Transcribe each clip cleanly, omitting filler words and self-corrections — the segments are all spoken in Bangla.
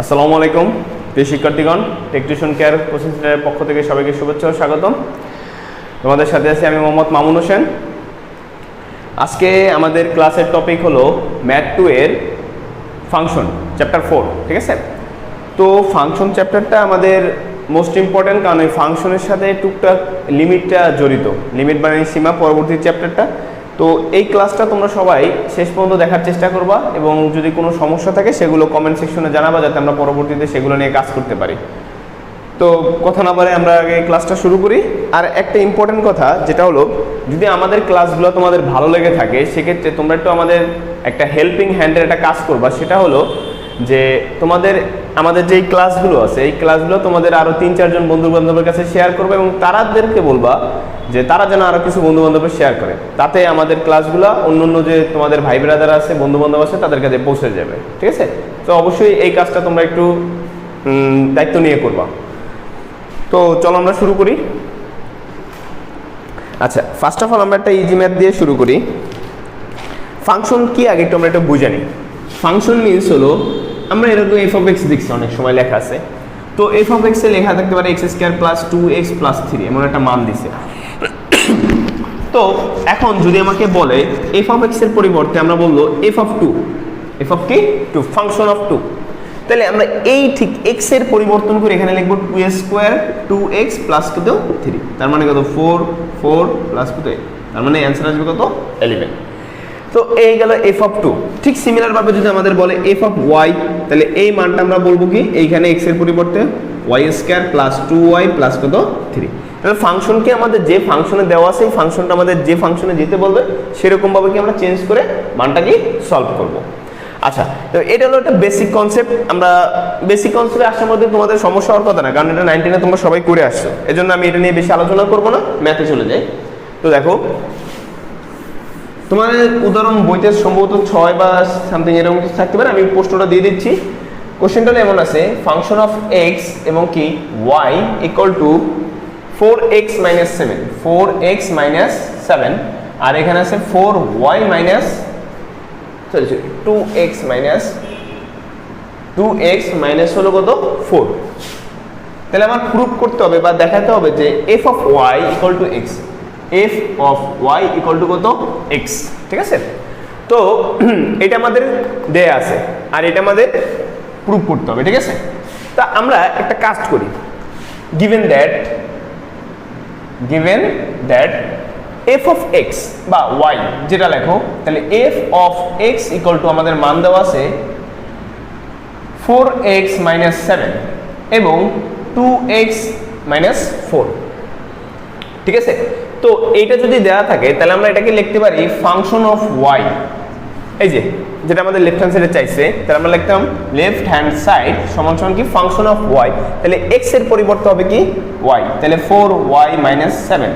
আসসালামু আলাইকুম প্রিয় শিক্ষার্থীগণ, টেকটিউশন কেয়ার কোচিং সেন্টারের পক্ষ থেকে সবাইকে শুভেচ্ছা ও স্বাগতম। তোমাদের সাথে আছি আমি মোহাম্মদ মামুন হোসেন। আজকে আমাদের ক্লাসের টপিক হলো ম্যাথ 2 এর ফাংশন চ্যাপ্টার 4, ঠিক আছে? তো ফাংশন চ্যাপ্টারটা আমাদের মোস্ট ইম্পর্ট্যান্ট, কারণ এই ফাংশনের সাথে টুকটাক লিমিটটা জড়িত, লিমিট মানে সীমা পরবর্তী চ্যাপ্টারটা। তো এই ক্লাসটা তোমরা সবাই শেষ পর্যন্ত দেখার চেষ্টা করবা এবং যদি কোনো সমস্যা থাকে সেগুলো কমেন্ট সেকশনে জানাবা, যাতে আমরা পরবর্তীতে সেগুলো নিয়ে কাজ করতে পারি। তো কথা না বলে আমরা আগে ক্লাসটা শুরু করি। আর একটা ইম্পর্টেন্ট কথা যেটা হলো, যদি আমাদের ক্লাসগুলো তোমাদের ভালো লেগে থাকে সেক্ষেত্রে তোমরা একটু আমাদের একটা হেল্পিং হ্যান্ডের একটা কাজ করবা। সেটা হলো যে আমাদের যেই ক্লাসগুলো আছে এই ক্লাসগুলো তোমাদের আরও 3-4 জন বন্ধু বান্ধবের কাছে শেয়ার করবে এবং তাদেরকে বলবা যে তারা যেন আরও কিছু বন্ধু বান্ধবের শেয়ার করে, তাতে আমাদের ক্লাসগুলো অন্য যে তোমাদের ভাই ব্রাদার আছে, বন্ধু বান্ধব আছে, তাদের কাছে পৌঁছে যাবে, ঠিক আছে? তো অবশ্যই এই কাজটা তোমরা একটু দায়িত্ব নিয়ে করবা। তো চলো আমরা শুরু করি। আচ্ছা, ফার্স্ট অফ অল আমরা একটা ইজি ম্যাথ দিয়ে শুরু করি। ফাংশন কি আগে একটু আমরা এটা বুঝে নিই। ফাংশন মিনস হলো, আমরা এরকম এফ অফ এক্স দেখছি অনেক সময় লেখা আছে। তো এফ অফ এক্স এ লেখা থাকতে পারে x square plus 2x plus 3, এমন একটা মান দিছে। তো এখন যদি আমাকে বলে এফ অফ এক্স এর পরিবর্তে আমরা বলবো এফ অফ 2, এফ অফ কি 2, ফাংশন অফ 2, তাহলে আমরা এই ঠিক এক্স এর পরিবর্তন করে এখানে লিখবো 2 স্কোয়ার 2x প্লাস কত 3, তার মানে কত 4 প্লাস কত, তার মানে অ্যান্সার আসবে কত 11। তো এই গেল এফ অফ 2। ঠিক সিমিলার ভাবে যদি আমাদের বলে এফ অফ ওয়াই, তাহলে এই মানটা আমরা বলবো কি এইখানে এক্স এর পরিবর্তে Y square plus 2y plus কত 3। তাহলে ফাংশনকে আমাদের যে ফাংশনে দেওয়া আছে এই ফাংশনটা আমাদের যে ফাংশনে যেতে বলবে সেরকম ভাবে কি আমরা চেঞ্জ করে মানটা কি সলভ করব। আচ্ছা, তো এটা হলো একটা বেসিক কনসেপ্ট। আমরা বেসিক কনসেপ্টে আসার মধ্যে তোমাদের সমস্যা হওয়ার কথা না, কারণ এটা 19-এ তোমরা সবাই করে আসছো, এজন্য আমি এটা নিয়ে বেশি আলোচনা করবো না, ম্যাথে চলে যাই। তো দেখো, তোমাদের উদাহরণ বইতে সম্ভবত 6 বা সামথিং এরকম কিছু থাকতে পারে, আমি প্রশ্নটা দিয়ে দিচ্ছি। কোশ্চেনটা এমন আছে, ফাংশন অফ এক্স এবং কি y equal to 4x minus 7, 4x minus 7, আর এখানে আছে 4y minus 2x minus 2x minus হলো কত 4। তাহলে আমার প্রুফ করতে হবে বা দেখাতে হবে যে f of y equal to x, f of y equal to কত এক্স, ঠিক আছে? তো এটা আমাদের দেয়া আছে আর এটা আমাদের প্রুফ করতে হবে, ঠিক আছে? তা আমরা একটা কাজ করি, given that F of x বা ওয়াই যেটা লেখো, তাহলে F of x equal to আমাদের মান দেওয়া আছে 4x মাইনাস 7 এবং 2x মাইনাস 4, ঠিক আছে? তো এইটা যদি দেওয়া থাকে তাহলে আমরা এটাকে লিখতে পারি ফাংশন অফ ওয়াই। এই যে যেটা আমাদের লেফট হ্যান্ড সাইডে চাইছে, তাহলে আমরা লিখতাম লেফট হ্যান্ড সাইড সমান সমান কি ফাংশন অফ ওয়াই, তাহলে এক্স এর পরিবর্তে হবে কি ওয়াই, তাহলে 4y মাইনাস 7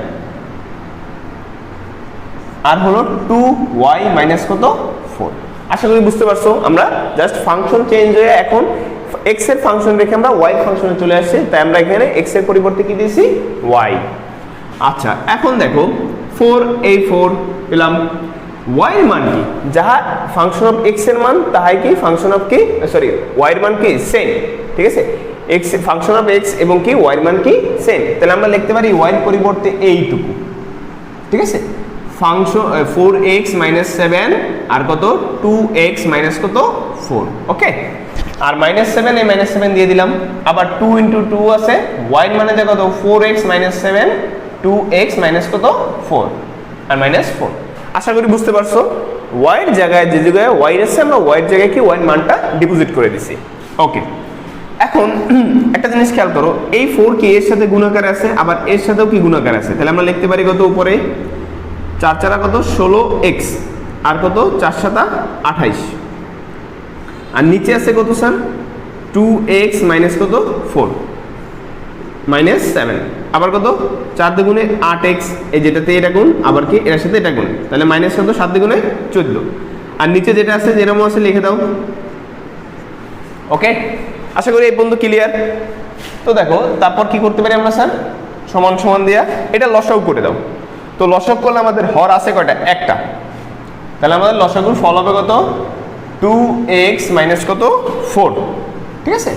আর হলো 2y মাইনাস কত 4। আশা করি বুঝতে পারছো, আমরা জাস্ট ফাংশন চেঞ্জ হয়ে এখন এক্স এর ফাংশন রেখে আমরা ওয়াই ফাংশনে চলে আসছি, তাই আমরা এখানে এক্স এর পরিবর্তে কি দিয়েছি ওয়াই। আচ্ছা, এখন দেখো 4 এই 4 পেলাম, y এর মান কি, যাহা ফাংশন অফ x এর মান তাহাই কি ফাংশন অফ কি y এর মান কি সেম, ঠিক আছে? x ফাংশন অফ x এবং কি y এর মান কি সেম, তাহলে আমরা লিখতে পারি y এর পরিবর্তে এইটুকু, ঠিক আছে? ফাংশন 4x মাইনাস 7 আর কত 2x মাইনাস কত 4, ওকে? আর মাইনাস 7 এই মাইনাস 7 দিয়ে দিলাম, আবার 2 ইনটু 2 আছে, y এর মানে কত 4x মাইনাস 7 2x মাইনাস কত 4 আর মাইনাস 4। আশা করি বুঝতে পারছো, y এর জায়গায় যে জায়গায় y আছে আমরা y এর জায়গায় কি y এর মানটা ডিপোজিট করে দিছি, ওকে? এখন একটা জিনিস খেয়াল করো, এই 4 কি এর সাথে গুণাকার আছে, আবার এর সাথেও কি গুণাকার আছে, তাহলে আমরা লিখতে পারি কত উপরে 4 4 কত 16x আর কত 4 7 28, আর নিচে আছে কত স্যার 2x মাইনাস কত 4 মাইনাস 7, আবার কত 4 দুগুণে 8x, এই যেটাতে এটা গুণ আবার কি এর সাথে এটা গুণ, তাহলে মাইনাস কত 7 দুগুণে 14, আর নিচে যেটা আছে যেরকম আছে লিখে দাও, ওকে? আশা করি এই পর্যন্ত ক্লিয়ার। তো দেখো তারপর কি করতে পারি আমরা স্যার, সমান সমান দিয়া এটা লসাগু করে দাও। তো লসাগু করলে আমাদের হর আছে কয়টা, একটা, তাহলে আমাদের লসাগুর ফল হবে কত 2x মাইনাস কত 4, ঠিক আছে।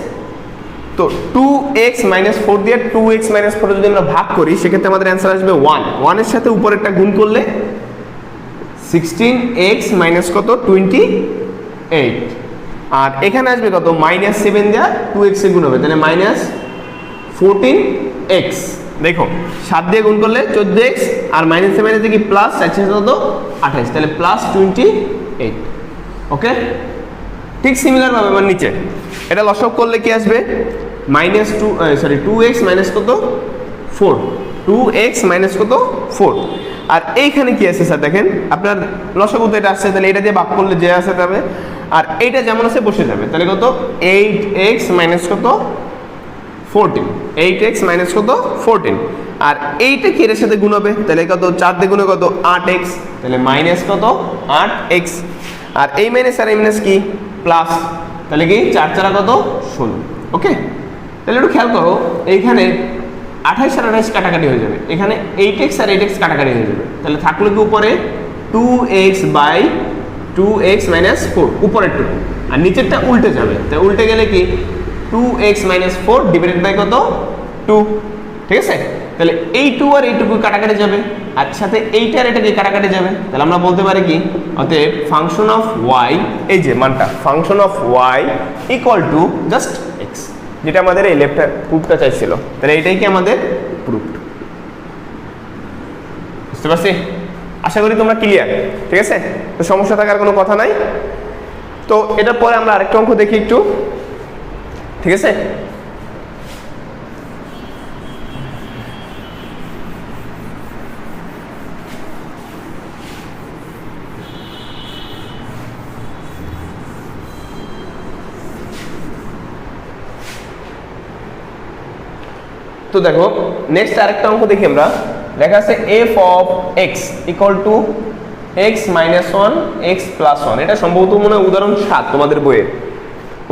তো 2x মাইনাস 4 দিয়ে 2x মাইনাস 4 যদি আমরা ভাগ করি সেক্ষেত্রে আমাদের অ্যান্সার আসবে 1। 1 এর সাথে উপরেরটা গুণ করলে 16x মাইনাস কত 28, আর এখানে আসবে কত মাইনাস 7 দিয়ে 2x এ গুণ হবে, তাহলে মাইনাস 14x। দেখো 7 দিয়ে গুণ করলে 14x আর মাইনাস 7 এর কি প্লাস 4 কত 28, তাহলে প্লাস 28। ওকে, ঠিক সিমিলার ভাবে আমার নিচে এটা লসক করলে কি আসবে মাইনাস 2x মাইনাস কত 4, 2x মাইনাস কত 4। আর এইখানে কি আছে স্যার দেখেন আপনার লসাগু তো এটা আসছে, তাহলে এটা দিয়ে ভাগ করলে যে আসে যাবে, আর এইটা যেমন আছে বসে যাবে, তাহলে কত 8x মাইনাস কত 14, 8x মাইনাস কত 14, আর এইটা কি এর সাথে গুণ হবে, তাহলে কত 4 দিয়ে গুণে কত 8x, তাহলে মাইনাস কত 8x, আর এই মাইনাস আর এই মাইনাস কি প্লাস, তাহলে কি 4 4 কত 16। ওকে, তাহলে একটু খেয়াল করো এইখানে 28 আর 28 কাটাকাটি হয়ে যাবে, এখানে 8x আর 8x কাটাকাটি হয়ে যাবে, তাহলে থাকলো কি উপরে 2x বাই 2x মাইনাস 4 উপরের টুকু, আর নিচেরটা উল্টে যাবে, তাই উল্টে গেলে কি 2x মাইনাস 4 ডিভাইডেড বাই কত 2। ঠিক আছে, তাহলে এই 2 আর এইটুকু কাটাকাটি যাবে, আর সাথে এইটা আর এটা কি কাটাকাটি যাবে, তাহলে আমরা বলতে পারি কি অতএব ফাংশন অফ y, এই যে মানটা function of y equal to just x, যেটা আমাদের এই লেফট প্রুফটা চাইছিল, তাহলে এটাই কি আমাদের প্রুফ। বুঝতে পারছি, আশা করি তোমরা ক্লিয়ার। ঠিক আছে, তো সমস্যা থাকার কোনো কথা নাই। তো এটার পরে আমরা আরেকটা অঙ্ক দেখি একটু। ঠিক আছে, তো দেখো নেক্সট আরেকটা অঙ্ক দেখি আমরা, লেখা আছে f of x equal to x minus 1 x plus 1, এটা সম্ভবত মনে হয় উদাহরণ 7 তোমাদের বইয়ে,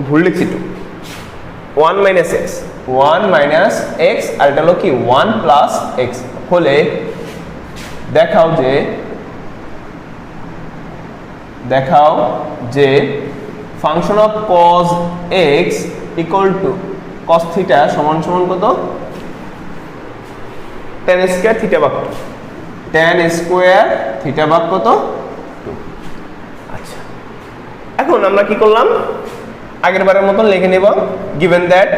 ভুল লিখছি তো 1 মাইনাস x, 1 মাইনাস x আর এটা হলো কি 1 প্লাস x হলে দেখাও যে function of cos x equal to cos theta সমান সমান কত tan স্কয়ার থিটা ভাগ 2, tan স্কয়ার থিটা ভাগ কত 2। আচ্ছা, এখন আমরা কি করলাম আগের বারের মতন লিখে নেব given that,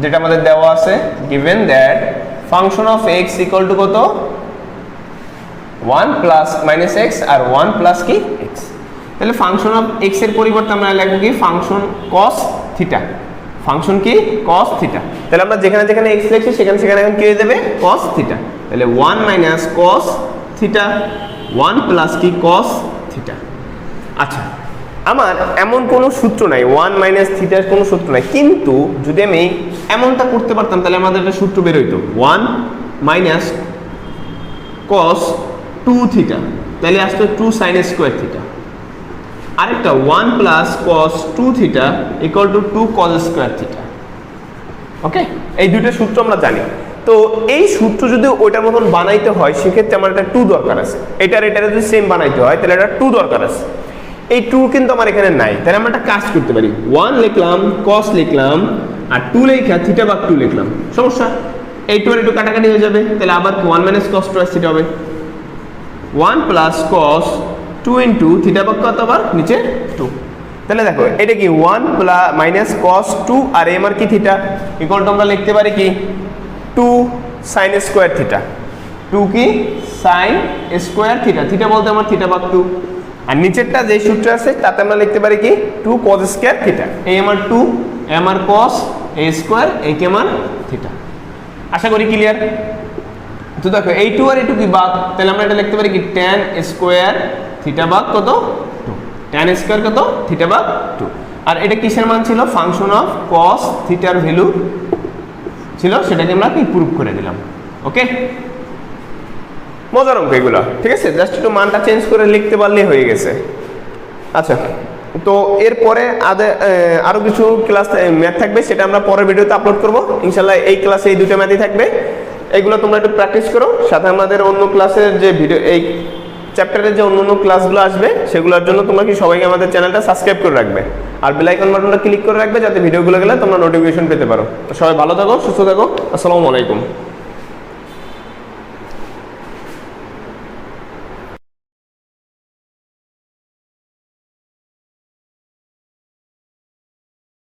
যেটা আমাদের দেওয়া আছে given that function of x equal to কত 1 প্লাস মাইনাস x আর 1 প্লাস কি x, তাহলে ফাংশন অফ x এর পরিবর্তে আমরা লিখব কি ফাংশন cos থিটা, ফাংশন কি cos থিটা, তাহলে আমরা যেখানে যেখানে x লিখছি সেখানে সেখানে এখন কি হয়ে যাবে cos থিটা, তাহলে 1 মাইনাস cos থিটা 1 প্লাস কি cos থিটা। আচ্ছা, আমার এমন কোনো সূত্র নাই 1 মাইনাস থিটার কোনো সূত্র নাই, কিন্তু যদি আমি এমনটা করতে পারতাম তাহলে আমাদের একটা সূত্র বের হইতো 1 মাইনাস cos 2 থিটা, তাহলে আসতো 2 sin স্কয়ার থিটা, আরেকটা 1 plus cos 2 theta equal to 2 cos square theta. Okay, এই দুইটা সূত্র আমরা জানি। তো এই সূত্র যদি ওইটার মতন বানাইতে হয় সেক্ষেত্রে আমার একটা 2 দরকার আছে, এটার যদি সেম বানাইতে হয় তাহলে এটা 2 দরকার আছে, এই 2 কিন্তু আমার এখানে নাই, তাহলে আমরা একটা কাজ করতে পারি 1 লিখলাম cos লিখলাম আর 2 লেখা থিটা ভাগ 2 লিখলাম, সমস্যা এই 2 আর একটু কাটাকাটি হয়ে যাবে, তাহলে আবার 1 মাইনাস cos 2 থিটা হবে 1 প্লাস cos 2 ইনটু থিটা ভাগ কত আবার নিচে 2, তাহলে দেখো এটা কি 1 প্লাস মাইনাস cos 2 আর এম আর কি থিটা ইকুয়াল টু আমরা লিখতে পারি কি 2 sin স্কয়ার থিটা, 2 কি sin স্কয়ার থিটা, থিটা বলতে আমার থিটা ভাগ 2, আর নিচেরটা যে সূত্র আছে তাতে আমরা লিখতে পারি কি 2 cos স্কয়ার থিটা, এই আমার 2 এ আমার cos a স্কয়ার এই কি আমার থিটা। আশা করি ক্লিয়ার। তো দেখো এই 2 আর এই 2 কি ভাগ, তাহলে আমরা এটা লিখতে পারি কি tan স্কয়ার থিটা ভাগ কত 2, tan স্কয়ার কত থিটা ভাগ 2, আর এটা কিসের মান ছিল ফাংশন অফ cos থিটার ভ্যালু ছিল, সেটাকে আমরা কি প্রুফ করে দিলাম। ওকে, মজার অঙ্ক এগুলো, ঠিক আছে, জাস্ট একটু মানটা চেঞ্জ করে লিখতে পারলেই হয়ে গেছে। আচ্ছা, তো এরপরে আরো কিছু ক্লাস ম্যাথ থাকবে, সেটা আমরা পরের ভিডিওতে আপলোড করব ইনশাল্লাহ। এই ক্লাসে এই দুটো ম্যাথই থাকবে, এগুলো তোমরা একটু প্র্যাকটিস করো, সাথে আমাদের অন্য ক্লাসের যে ভিডিও এই চ্যাপ্টারের যে অন্য ক্লাসগুলো আসবে সেগুলোর জন্য তোমরা কি সবাইকে আমাদের চ্যানেলটা সাবস্ক্রাইব করে রাখবে আর বেল আইকন বাটনটা ক্লিক করে রাখবে যাতে ভিডিওগুলো গেলে তোমরা নোটিফিকেশন পেতে পারো। তো সবাই ভালো থাকো, সুস্থ থাকো, আসসালামু আলাইকুম।